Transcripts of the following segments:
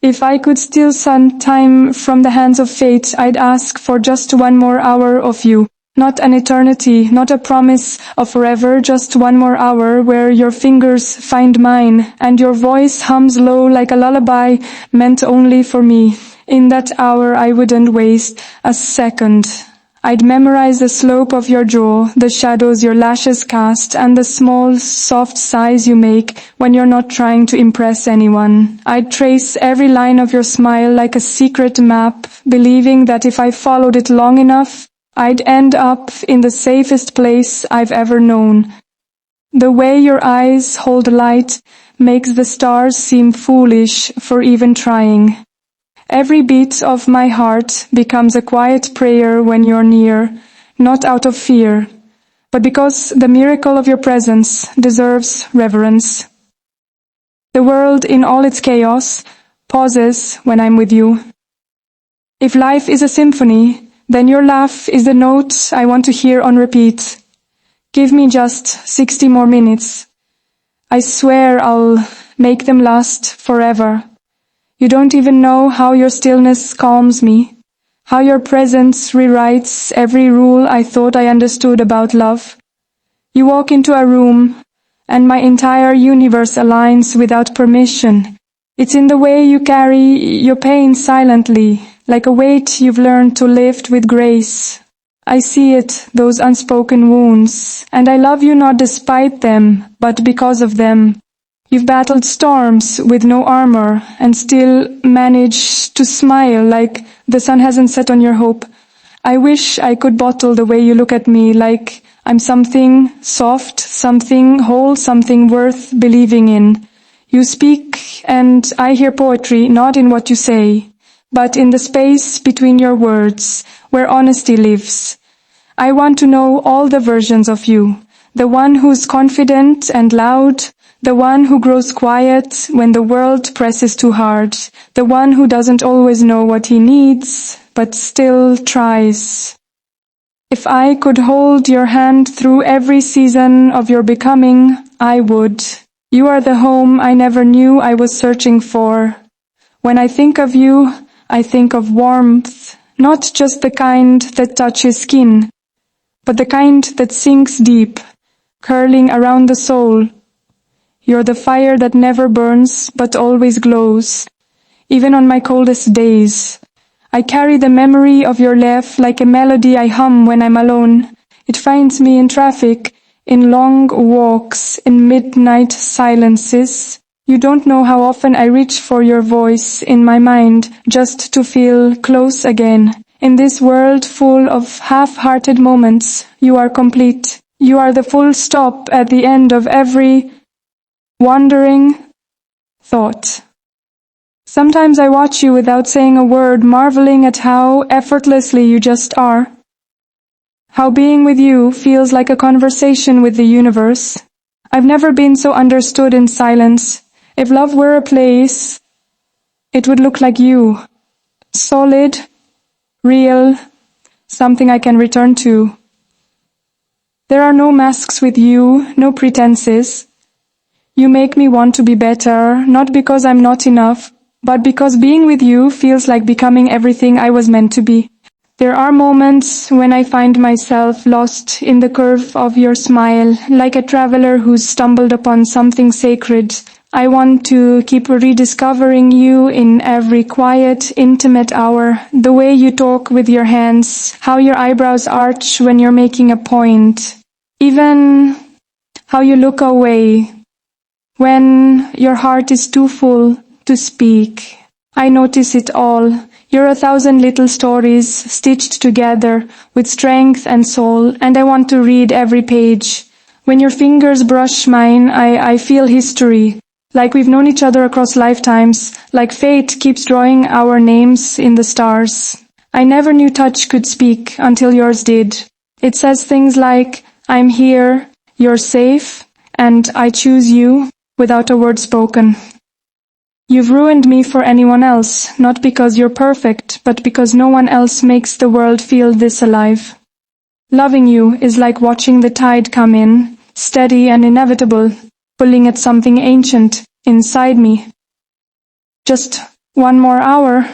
If I could steal some time from the hands of fate, I'd ask for just 1 more hour of you. Not an eternity, not a promise of forever, just 1 more hour where your fingers find mine and your voice hums low like a lullaby meant only for me. In that hour I wouldn't waste a second. I'd memorize the slope of your jaw, the shadows your lashes cast, and the small, soft sighs you make when you're not trying to impress anyone. I'd trace every line of your smile like a secret map, believing that if I followed it long enough, I'd end up in the safest place I've ever known. The way your eyes hold light makes the stars seem foolish for even trying. Every beat of my heart becomes a quiet prayer when you're near, not out of fear, but because the miracle of your presence deserves reverence. The world in all its chaos pauses when I'm with you. If life is a symphony, then your laugh is the note I want to hear on repeat. Give me just 60 more minutes. I swear I'll make them last forever. You don't even know how your stillness calms me, how your presence rewrites every rule I thought I understood about love. You walk into a room, and my entire universe aligns without permission. It's in the way you carry your pain silently, like a weight you've learned to lift with grace. I see it, those unspoken wounds, and I love you not despite them, but because of them. You've battled storms with no armor, and still managed to smile like the sun hasn't set on your hope. I wish I could bottle the way you look at me, like I'm something soft, something whole, something worth believing in. You speak, and I hear poetry, not in what you say, but in the space between your words, where honesty lives. I want to know all the versions of you, the one who's confident and loud, the one who grows quiet when the world presses too hard, the one who doesn't always know what he needs, but still tries. If I could hold your hand through every season of your becoming, I would. You are the home I never knew I was searching for. When I think of you, I think of warmth, not just the kind that touches skin, but the kind that sinks deep, curling around the soul. You're the fire that never burns, but always glows, even on my coldest days. I carry the memory of your laugh like a melody I hum when I'm alone. It finds me in traffic, in long walks, in midnight silences. You don't know how often I reach for your voice in my mind just to feel close again. In this world full of half-hearted moments, you are complete. You are the full stop at the end of every wandering thought. Sometimes I watch you without saying a word, marveling at how effortlessly you just are. How being with you feels like a conversation with the universe. I've never been so understood in silence. If love were a place, it would look like you. Solid, real, something I can return to. There are no masks with you, no pretenses. You make me want to be better, not because I'm not enough, but because being with you feels like becoming everything I was meant to be. There are moments when I find myself lost in the curve of your smile, like a traveler who's stumbled upon something sacred. I want to keep rediscovering you in every quiet, intimate hour. The way you talk with your hands, how your eyebrows arch when you're making a point. Even how you look away when your heart is too full to speak. I notice it all. You're 1,000 little stories stitched together with strength and soul, and I want to read every page. When your fingers brush mine, I feel history. Like we've known each other across lifetimes, like fate keeps drawing our names in the stars. I never knew touch could speak until yours did. It says things like, I'm here, you're safe, and I choose you, without a word spoken. You've ruined me for anyone else, not because you're perfect, but because no one else makes the world feel this alive. Loving you is like watching the tide come in, steady and inevitable, pulling at something ancient inside me. Just One more hour.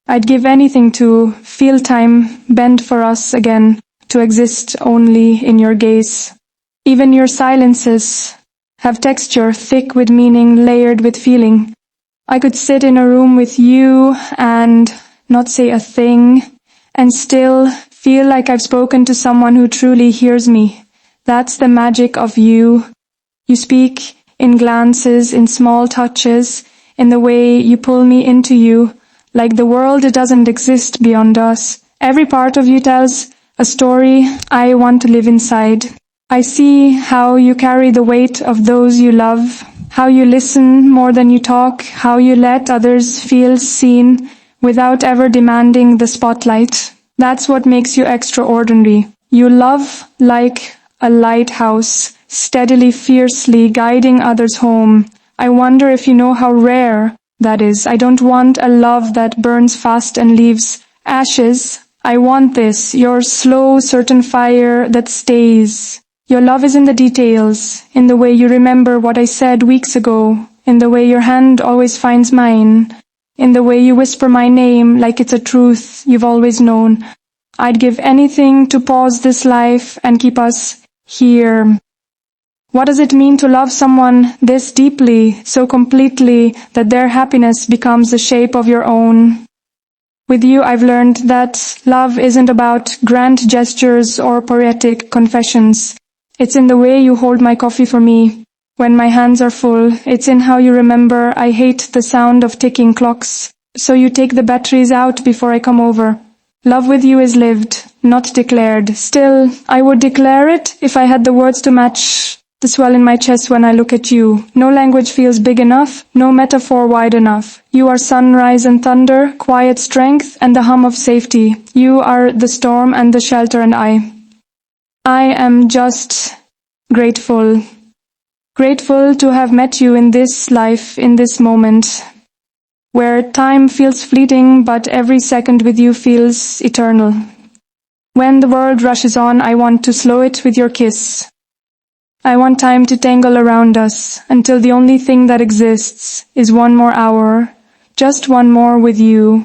I'd give anything to feel time bend for us again, to exist only in your gaze. Even your silences have texture, thick with meaning, layered with feeling. I could sit in a room with you and not say a thing, and still feel like I've spoken to someone who truly hears me. That's the magic of you. You speak in glances, in small touches, in the way you pull me into you, like the world doesn't exist beyond us. Every part of you tells a story I want to live inside. I see how you carry the weight of those you love, how you listen more than you talk, how you let others feel seen without ever demanding the spotlight. That's what makes you extraordinary. You love like a lighthouse, steadily, fiercely guiding others home. I wonder if you know how rare that is. I don't want a love that burns fast and leaves ashes. I want this, your slow, certain fire that stays. Your love is in the details, in the way you remember what I said weeks ago, in the way your hand always finds mine, in the way you whisper my name like it's a truth you've always known. I'd give anything to pause this life and keep us here. What does it mean to love someone this deeply, so completely, that their happiness becomes the shape of your own? With you, I've learned that love isn't about grand gestures or poetic confessions. It's in the way you hold my coffee for me when my hands are full. It's in how you remember I hate the sound of ticking clocks, so you take the batteries out before I come over. Love with you is lived, not declared. Still, I would declare it if I had the words to match the swell in my chest when I look at you. No language feels big enough, no metaphor wide enough. You are sunrise and thunder, quiet strength, and the hum of safety. You are the storm and the shelter, and I am just grateful. Grateful to have met you in this life, in this moment, where time feels fleeting, but every second with you feels eternal. When the world rushes on, I want to slow it with your kiss. I want time to tangle around us, until the only thing that exists is one more hour, just one more with you.